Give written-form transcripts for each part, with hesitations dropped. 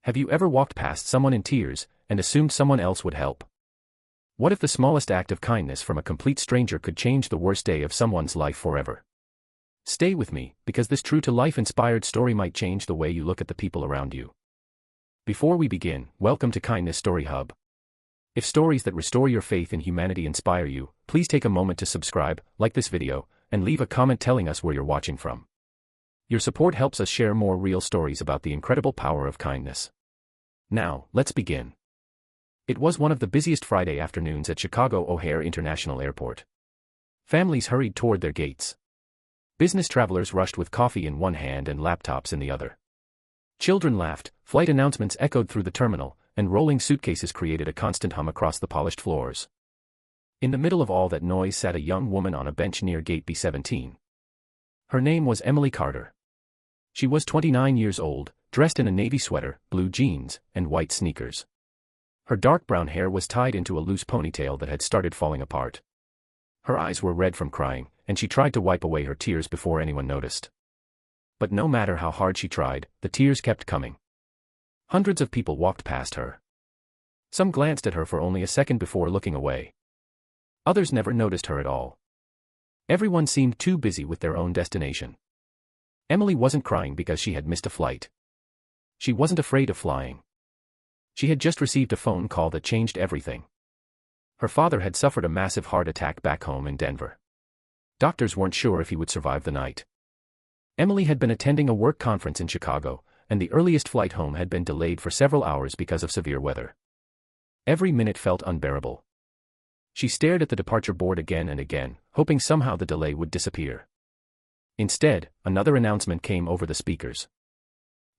Have you ever walked past someone in tears and assumed someone else would help? What if the smallest act of kindness from a complete stranger could change the worst day of someone's life forever? Stay with me, because this true-to-life inspired story might change the way you look at the people around you. Before we begin, welcome to Kindness Story Hub. If stories that restore your faith in humanity inspire you, please take a moment to subscribe, like this video, and leave a comment telling us where you're watching from. Your support helps us share more real stories about the incredible power of kindness. Now, let's begin. It was one of the busiest Friday afternoons at Chicago O'Hare International Airport. Families hurried toward their gates. Business travelers rushed with coffee in one hand and laptops in the other. Children laughed, flight announcements echoed through the terminal, and rolling suitcases created a constant hum across the polished floors. In the middle of all that noise sat a young woman on a bench near gate B-17. Her name was Emily Carter. She was 29 years old, dressed in a navy sweater, blue jeans, and white sneakers. Her dark brown hair was tied into a loose ponytail that had started falling apart. Her eyes were red from crying, and she tried to wipe away her tears before anyone noticed. But no matter how hard she tried, the tears kept coming. Hundreds of people walked past her. Some glanced at her for only a second before looking away. Others never noticed her at all. Everyone seemed too busy with their own destination. Emily wasn't crying because she had missed a flight. She wasn't afraid of flying. She had just received a phone call that changed everything. Her father had suffered a massive heart attack back home in Denver. Doctors weren't sure if he would survive the night. Emily had been attending a work conference in Chicago, and the earliest flight home had been delayed for several hours because of severe weather. Every minute felt unbearable. She stared at the departure board again and again, hoping somehow the delay would disappear. Instead, another announcement came over the speakers.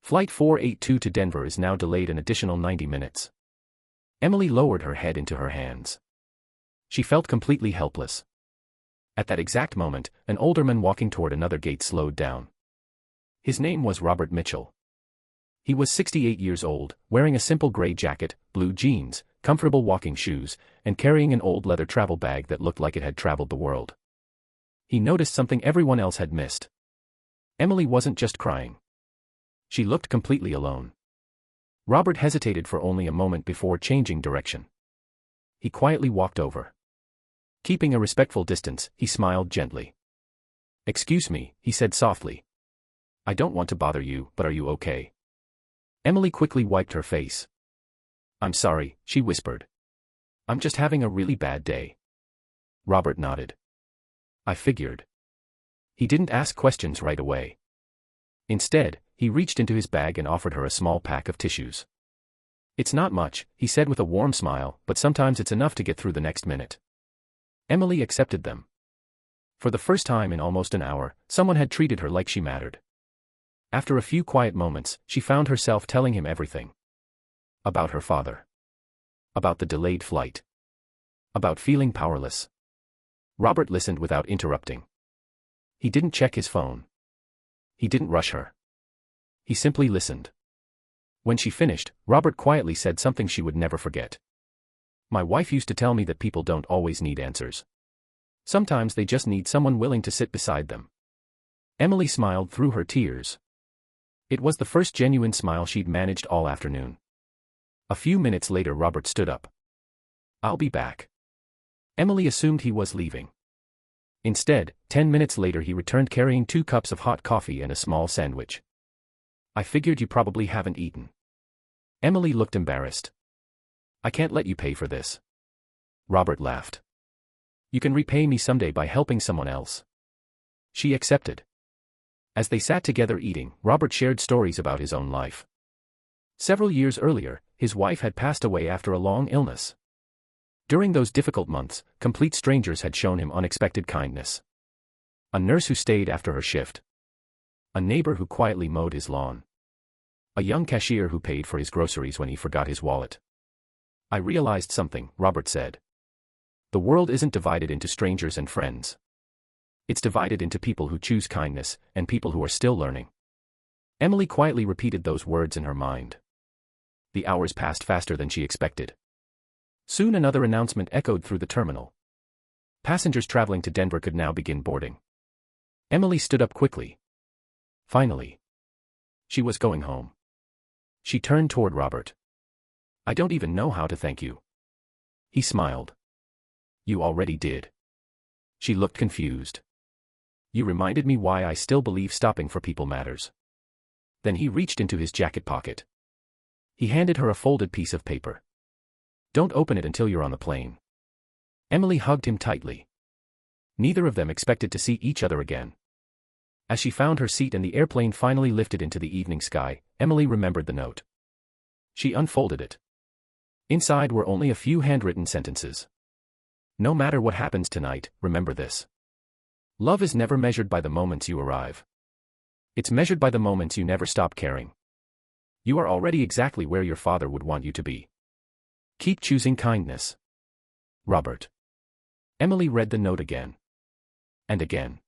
Flight 482 to Denver is now delayed an additional 90 minutes. Emily lowered her head into her hands. She felt completely helpless. At that exact moment, an older man walking toward another gate slowed down. His name was Robert Mitchell. He was 68 years old, wearing a simple gray jacket, blue jeans, comfortable walking shoes, and carrying an old leather travel bag that looked like it had traveled the world. He noticed something everyone else had missed. Emily wasn't just crying. She looked completely alone. Robert hesitated for only a moment before changing direction. He quietly walked over. Keeping a respectful distance, he smiled gently. "Excuse me," he said softly. "I don't want to bother you, but are you okay?" Emily quickly wiped her face. "I'm sorry," she whispered. "I'm just having a really bad day." Robert nodded. "I figured." He didn't ask questions right away. Instead, he reached into his bag and offered her a small pack of tissues. "It's not much," he said with a warm smile, "but sometimes it's enough to get through the next minute." Emily accepted them. For the first time in almost an hour, someone had treated her like she mattered. After a few quiet moments, she found herself telling him everything. About her father. About the delayed flight. About feeling powerless. Robert listened without interrupting. He didn't check his phone. He didn't rush her. He simply listened. When she finished, Robert quietly said something she would never forget. "My wife used to tell me that people don't always need answers. Sometimes they just need someone willing to sit beside them." Emily smiled through her tears. It was the first genuine smile she'd managed all afternoon. A few minutes later Robert stood up. "I'll be back." Emily assumed he was leaving. Instead, 10 minutes later he returned carrying 2 cups of hot coffee and a small sandwich. "I figured you probably haven't eaten." Emily looked embarrassed. "I can't let you pay for this." Robert laughed. "You can repay me someday by helping someone else." She accepted. As they sat together eating, Robert shared stories about his own life. Several years earlier, his wife had passed away after a long illness. During those difficult months, complete strangers had shown him unexpected kindness. A nurse who stayed after her shift. A neighbor who quietly mowed his lawn. A young cashier who paid for his groceries when he forgot his wallet. "I realized something," Robert said. "The world isn't divided into strangers and friends. It's divided into people who choose kindness, and people who are still learning." Emily quietly repeated those words in her mind. The hours passed faster than she expected. Soon another announcement echoed through the terminal. Passengers traveling to Denver could now begin boarding. Emily stood up quickly. Finally. She was going home. She turned toward Robert. I don't even know how to thank you. He smiled. You already did. She looked confused. You reminded me why I still believe stopping for people matters. Then he reached into his jacket pocket. He handed her a folded piece of paper. Don't open it until you're on the plane. Emily hugged him tightly. Neither of them expected to see each other again. As she found her seat and the airplane finally lifted into the evening sky, Emily remembered the note. She unfolded it. Inside were only a few handwritten sentences. No matter what happens tonight, remember this. Love is never measured by the moments you arrive. It's measured by the moments you never stop caring. You are already exactly where your father would want you to be. Keep choosing kindness. Robert. Emily read the note again. And again.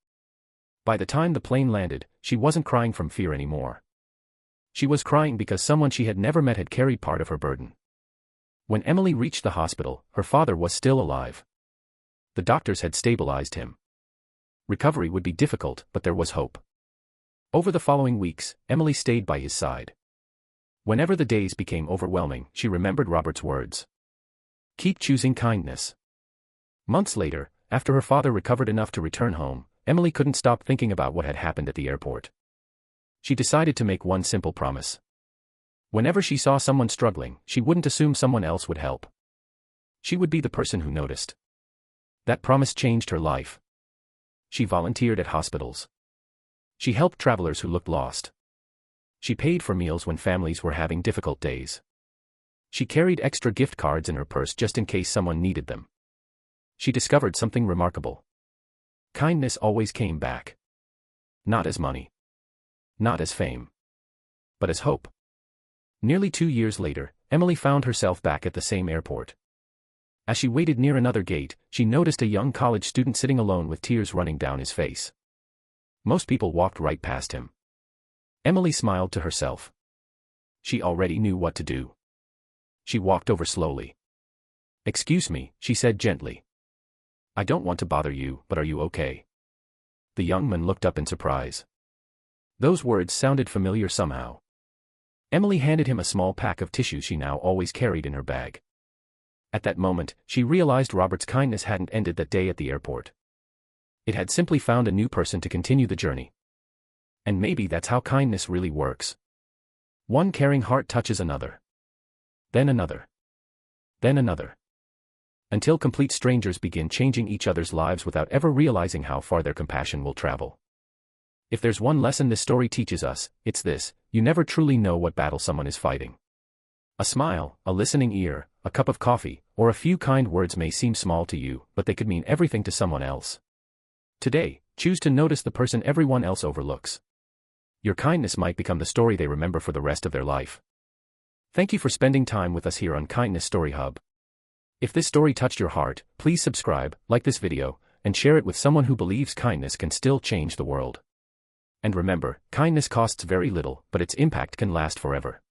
By the time the plane landed, she wasn't crying from fear anymore. She was crying because someone she had never met had carried part of her burden. When Emily reached the hospital, her father was still alive. The doctors had stabilized him. Recovery would be difficult, but there was hope. Over the following weeks, Emily stayed by his side. Whenever the days became overwhelming, she remembered Robert's words. Keep choosing kindness. Months later, after her father recovered enough to return home, Emily couldn't stop thinking about what had happened at the airport. She decided to make one simple promise. Whenever she saw someone struggling, she wouldn't assume someone else would help. She would be the person who noticed. That promise changed her life. She volunteered at hospitals. She helped travelers who looked lost. She paid for meals when families were having difficult days. She carried extra gift cards in her purse just in case someone needed them. She discovered something remarkable. Kindness always came back. Not as money. Not as fame. But as hope. Nearly 2 years later, Emily found herself back at the same airport. As she waited near another gate, she noticed a young college student sitting alone with tears running down his face. Most people walked right past him. Emily smiled to herself. She already knew what to do. She walked over slowly. Excuse me, she said gently. I don't want to bother you, but are you okay? The young man looked up in surprise. Those words sounded familiar somehow. Emily handed him a small pack of tissues she now always carried in her bag. At that moment, she realized Robert's kindness hadn't ended that day at the airport. It had simply found a new person to continue the journey. And maybe that's how kindness really works. One caring heart touches another. Then another. Then another. Until complete strangers begin changing each other's lives without ever realizing how far their compassion will travel. If there's one lesson this story teaches us, it's this: you never truly know what battle someone is fighting. A smile, a listening ear, a cup of coffee, or a few kind words may seem small to you, but they could mean everything to someone else. Today, choose to notice the person everyone else overlooks. Your kindness might become the story they remember for the rest of their life. Thank you for spending time with us here on Kindness Story Hub. If this story touched your heart, please subscribe, like this video, and share it with someone who believes kindness can still change the world. And remember, kindness costs very little, but its impact can last forever.